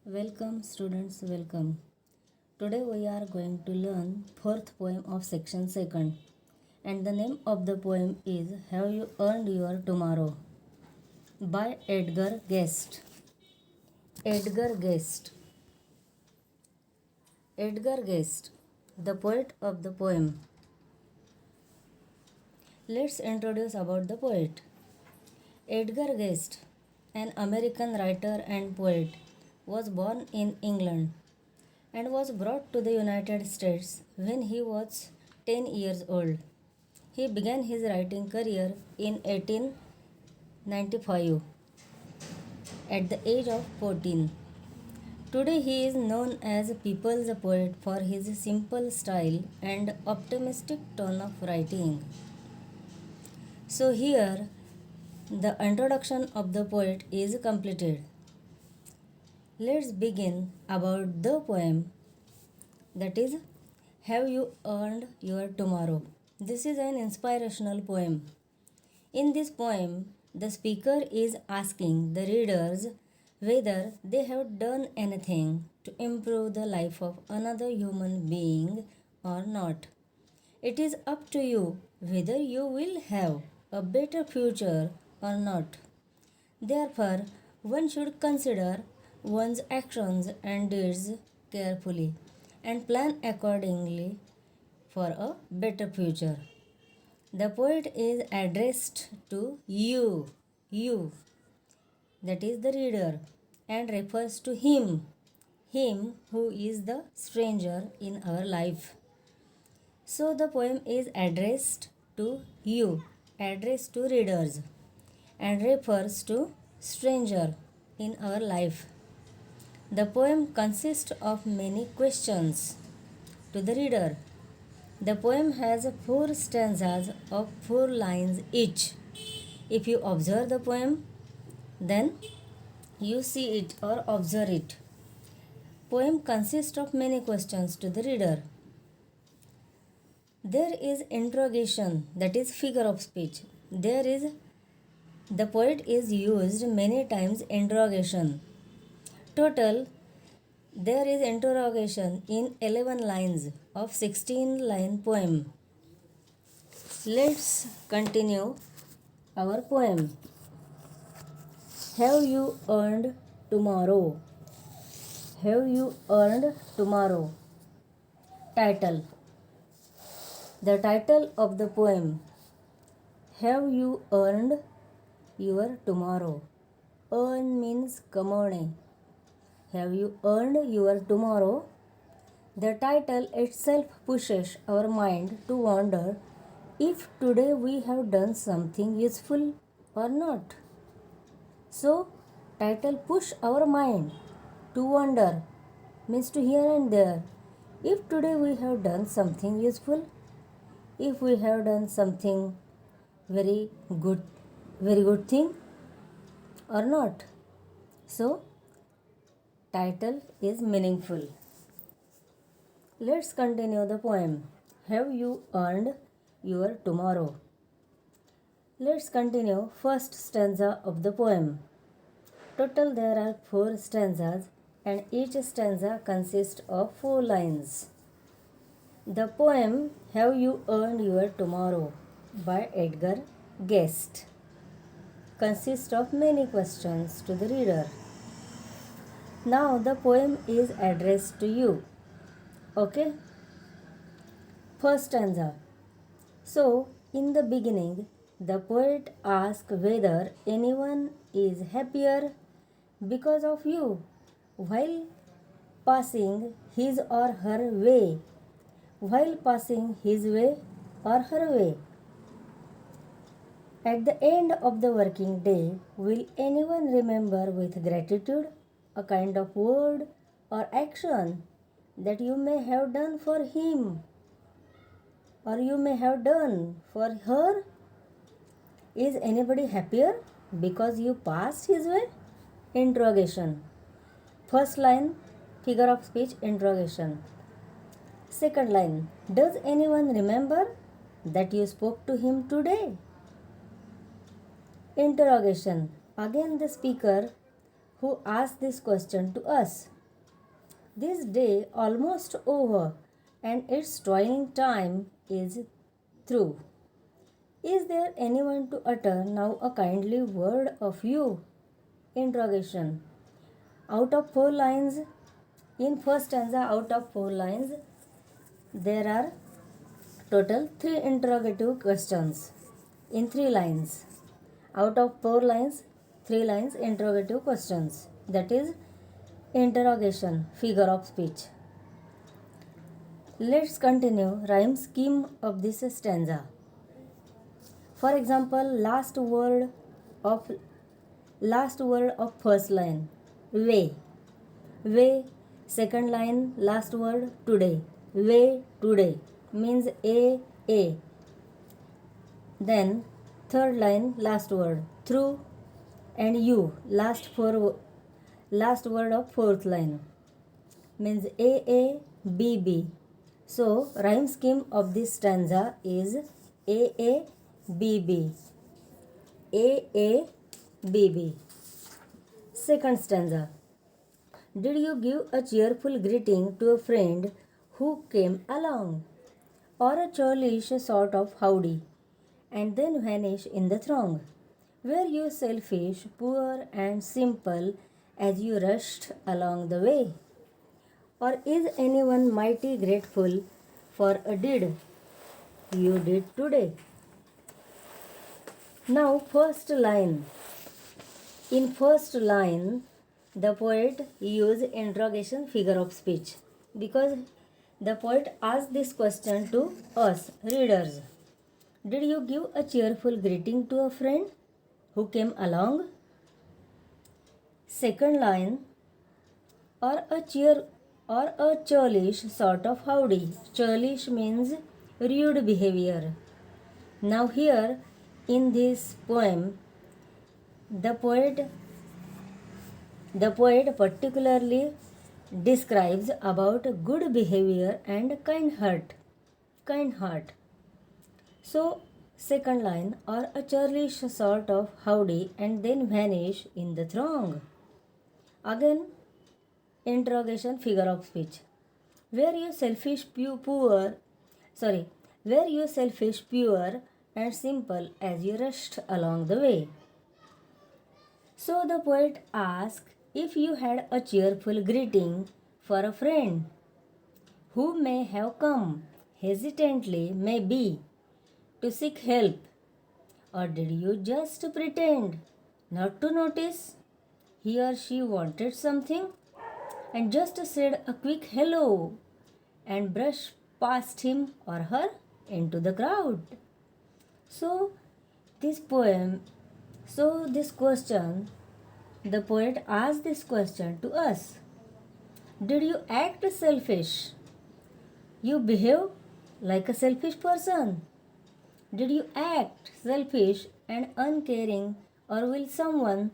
Welcome students, welcome. Today we are going to learn fourth poem of section 2nd, and the name of the poem is Have You Earned Your Tomorrow by Edgar Guest. Edgar Guest. Edgar Guest, the poet of the poem. Let's introduce about the poet. Edgar Guest, an American writer and poet, was born in England and was brought to the United States when he was 10 years old. He began his writing career in 1895 at the age of 14. Today he is known as People's Poet for his simple style and optimistic tone of writing. So here the introduction of the poet is completed. Let's begin about the poem, that is, Have You Earned Your Tomorrow? This is an inspirational poem. In this poem, the speaker is asking the readers whether they have done anything to improve the life of another human being or not. It is up to you whether you will have a better future or not. Therefore, one should consider one's actions and deeds carefully and plan accordingly for a better future. The poet is addressed to you, that is the reader, and refers to him who is the stranger in our life. So the poem is addressed to you, addressed to readers, and refers to stranger in our life. The poem consists of many questions to the reader. The poem has 4 stanzas of 4 lines each. If you observe the poem, then you see it or observe it. Poem consists of many questions to the reader. There is interrogation, that is figure of speech. The poet is used many times interrogation. Total, there is interrogation in 11 lines of 16-line poem. Let's continue our poem. Have you earned tomorrow? Have you earned tomorrow? Title. The title of the poem, Have you earned your tomorrow? Earn means कमवणे. Have you earned your tomorrow? The title itself pushes our mind to wonder if today we have done something useful or not. So, title push our mind to wonder, means to here and there, if today we have done something useful, if we have done something very good thing or not. So, title is meaningful. Let's continue the poem. Have you earned your tomorrow? Let's continue first stanza of the poem. Total there are 4 stanzas and each stanza consists of 4 lines. The poem Have You Earned Your Tomorrow by Edgar Guest consists of many questions to the reader. Now the poem is addressed to you. Okay? First stanza. So, in the beginning, the poet asks whether anyone is happier because of you while passing his or her way. While passing his way or her way. At the end of the working day, will anyone remember with gratitude a kind of word or action that you may have done for him or you may have done for her? Is anybody happier because you passed his way? Interrogation. First line, figure of speech, interrogation. Second line, does anyone remember that you spoke to him today? Interrogation. Again the speaker who asked this question to us. This day almost over, and its toiling time is through. Is there anyone to utter now a kindly word of you? Interrogation. Out of 4 lines, in first stanza, out of 4 lines, there are total 3 interrogative questions in 3 lines. Out of 4 lines, 3 lines interrogative questions. That is interrogation, figure of speech. Let's continue rhyme scheme of this stanza. For example, of last word of first line, way. Way, second line, last word, today. Way, today means a. Then third line, last word, through, and you, last word of fourth line means a, b. So rhyme scheme of this stanza is a, b. Second stanza. Did you give a cheerful greeting to a friend who came along, or a churlish sort of howdy, and then vanish in the throng? Were you selfish, poor, and simple as you rushed along the way? Or is anyone mighty grateful for a deed you did today? Now, first line. In first line, the poet used interrogation figure of speech because the poet asked this question to us, readers. Did you give a cheerful greeting to a friend who came along? Second line, or a churlish sort of howdy. Churlish means rude behavior. Now here in this poem, the poet particularly describes about good behavior and kind heart. So second line, or a churlish sort of howdy and then vanish in the throng. Again interrogation figure of speech. Were you selfish, pure and simple as you rushed along the way? So the poet asked if you had a cheerful greeting for a friend who may have come hesitantly, maybe, to seek help, or did you just pretend not to notice he or she wanted something and just said a quick hello and brushed past him or her into the crowd? So this question, the poet asked this question to us. Did you act selfish? You behave like a selfish person. Did you act selfish and uncaring, or will someone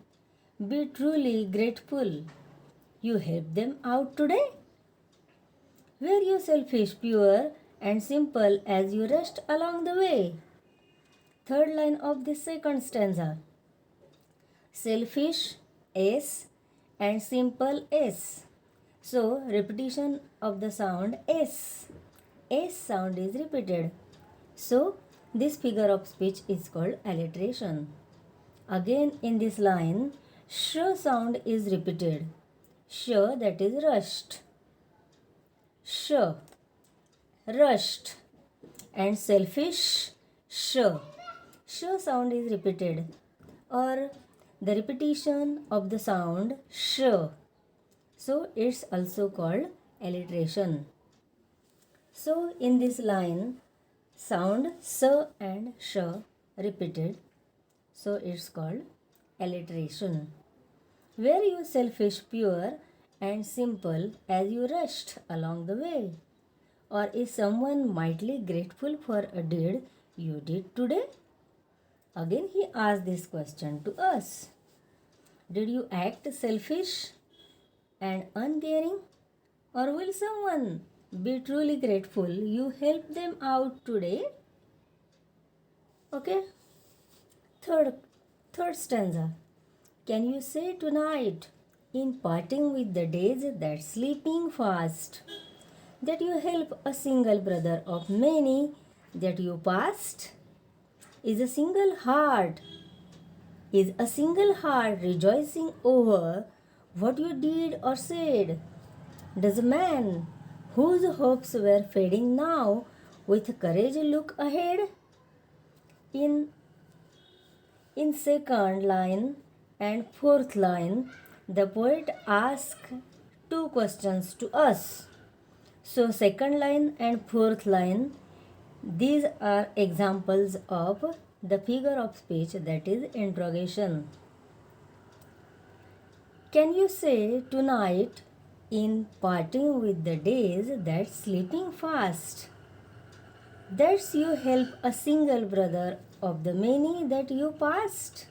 be truly grateful you helped them out today? Were you selfish, pure, and simple as you rushed along the way? Third line of the second stanza. Selfish, S, and simple, S. So, repetition of the sound S. S sound is repeated. So, this figure of speech is called alliteration. Again, in this line, sh sound is repeated. Sh, that is rushed. Sh, rushed. And selfish, sh. Sh sound is repeated, or the repetition of the sound sh. So it's also called alliteration. So in this line, sound s and sh repeated. So it's called alliteration. Were you selfish, pure, and simple as you rushed along the way? Or is someone mightily grateful for a deed you did today? Again, he asked this question to us. Did you act selfish and uncaring? Or will someone be truly grateful you helped them out today? Okay. Third stanza. Can you say tonight in parting with the days that sleeping fast, that you help a single brother of many that you passed, is a single heart, is a single heart rejoicing over what you did or said. Does a man whose hopes were fading now with courage look ahead? In In second line and fourth line, the poet asks two questions to us. So, second line and fourth line, these are examples of the figure of speech, that is interrogation. Can you say tonight, in parting with the days that sleeping fast, that you help a single brother of the many that you passed?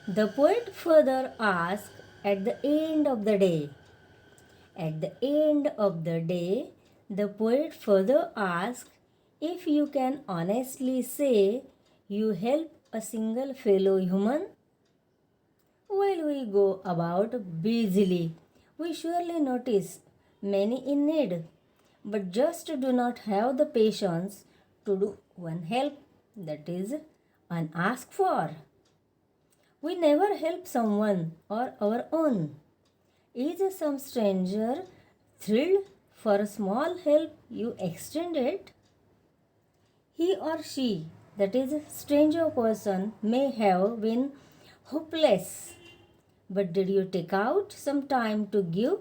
The poet further asks at the end of the day. At the end of the day, the poet further asks if you can honestly say you help a single fellow human. While we go about busily, we surely notice many in need, but just do not have the patience to do one help that is unasked for. We never help someone or our own. Is some stranger thrilled for a small help you extended? He or she, that is, stranger person, may have been hopeless. But did you take out some time to give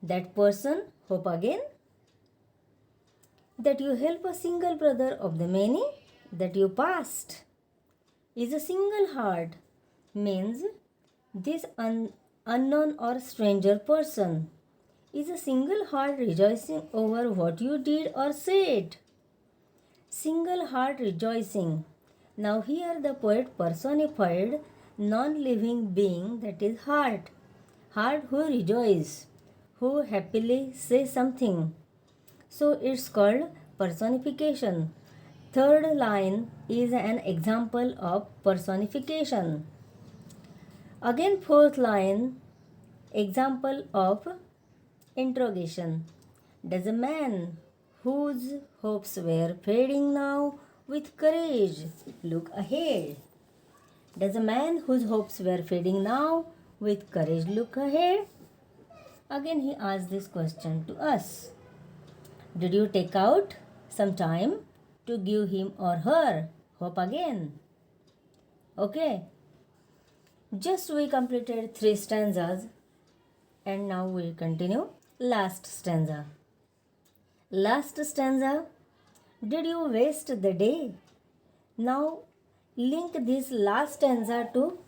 that person hope again? That you help a single brother of the many that you passed is a single heart, means this unknown or stranger person is a single heart rejoicing over what you did or said. Single heart rejoicing. Now, here the poet personified non living being, that is heart. Heart who rejoice, who happily say something. So, it's called personification. Third line is an example of personification. Again, fourth line, example of interrogation. Does a man whose hopes were fading now with courage look ahead? Does a man whose hopes were fading now with courage look ahead? Again, he asked this question to us. Did you take out some time to give him or her hope again? Okay. Just we completed 3 stanzas and now we'll continue last stanza. Last stanza, did you waste the day? Now link this last stanza to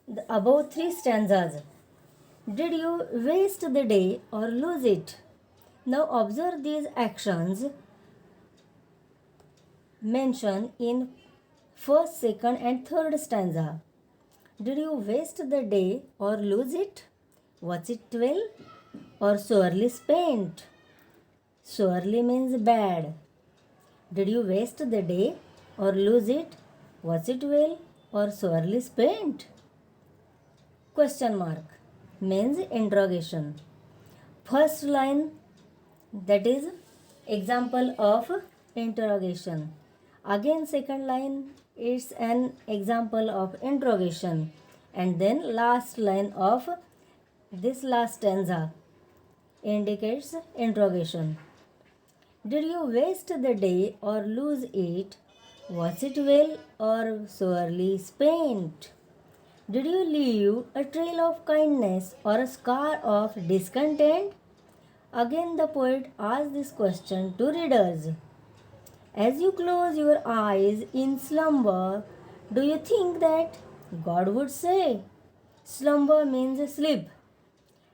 the above 3 stanzas. Did you waste the day or lose it? Now observe these actions mentioned in first, second and third stanza. Did you waste the day or lose it? Was it well or sorely spent? Sorely means bad. Did you waste the day or lose it? Was it well or sorely spent? Question mark means interrogation. First line, that is example of interrogation. Again, second line is an example of interrogation. And then last line of this last stanza indicates interrogation. Did you waste the day or lose it? Was it well or sorely spent? Did you leave a trail of kindness or a scar of discontent? Again, the poet asks this question to readers. As you close your eyes in slumber, do you think that God would say? Slumber means sleep.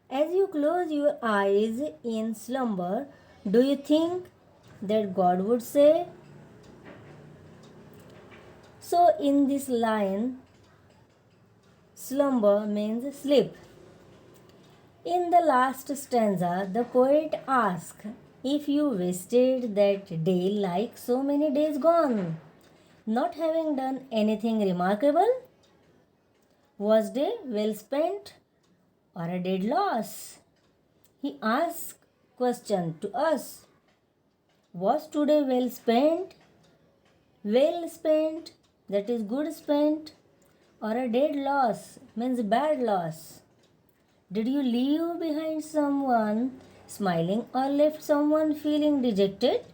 As you close your eyes in slumber, do you think that God would say? So, in this line, slumber means sleep. In the last stanza, the poet asks if you wasted that day like so many days gone, not having done anything remarkable. Was day well spent or a dead loss? He asked question to us. Was today well spent? Well spent, that is good spent, or a dead loss means bad loss. Did you leave behind someone smiling or left someone feeling dejected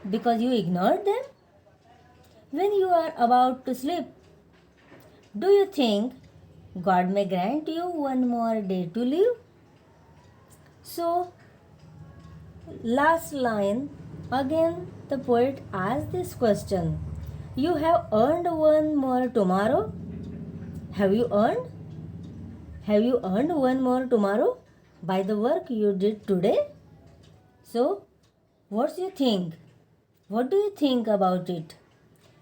because you ignored them? When you are about to sleep, do you think God may grant you one more day to live? So, last line, again the poet asked this question. You have earned one more tomorrow? Have you earned? Have you earned one more tomorrow by the work you did today? So, what do you think? What do you think about it?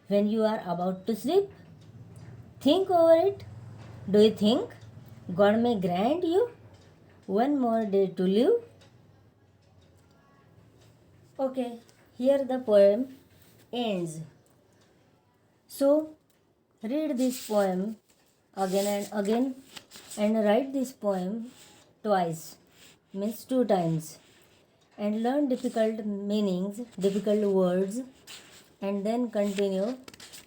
When you are about to sleep, think over it. Do you think God may grant you one more day to live? Okay, here the poem ends. So, read this poem again and again and write this poem twice, means 2 times, and learn difficult meanings, difficult words, and then continue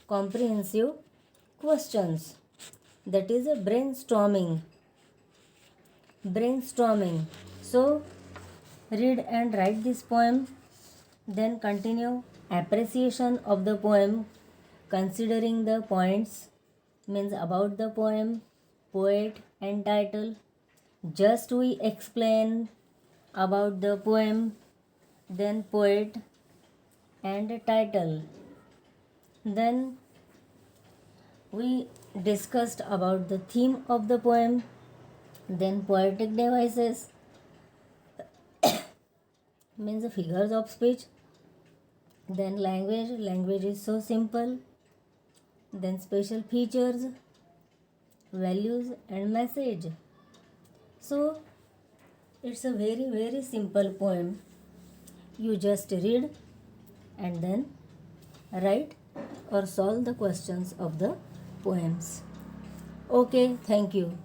comprehensive questions. That is a brainstorming. So, read and write this poem, then continue appreciation of the poem, considering the points, means about the poem, poet, and title. Just we explain about the poem, then poet and title. Then we discussed about the theme of the poem, then poetic devices, means the figures of speech, then language is so simple, then special features, values, and message. So it's a very, very simple poem. You just read and then write or solve the questions of the poems. Okay, thank you.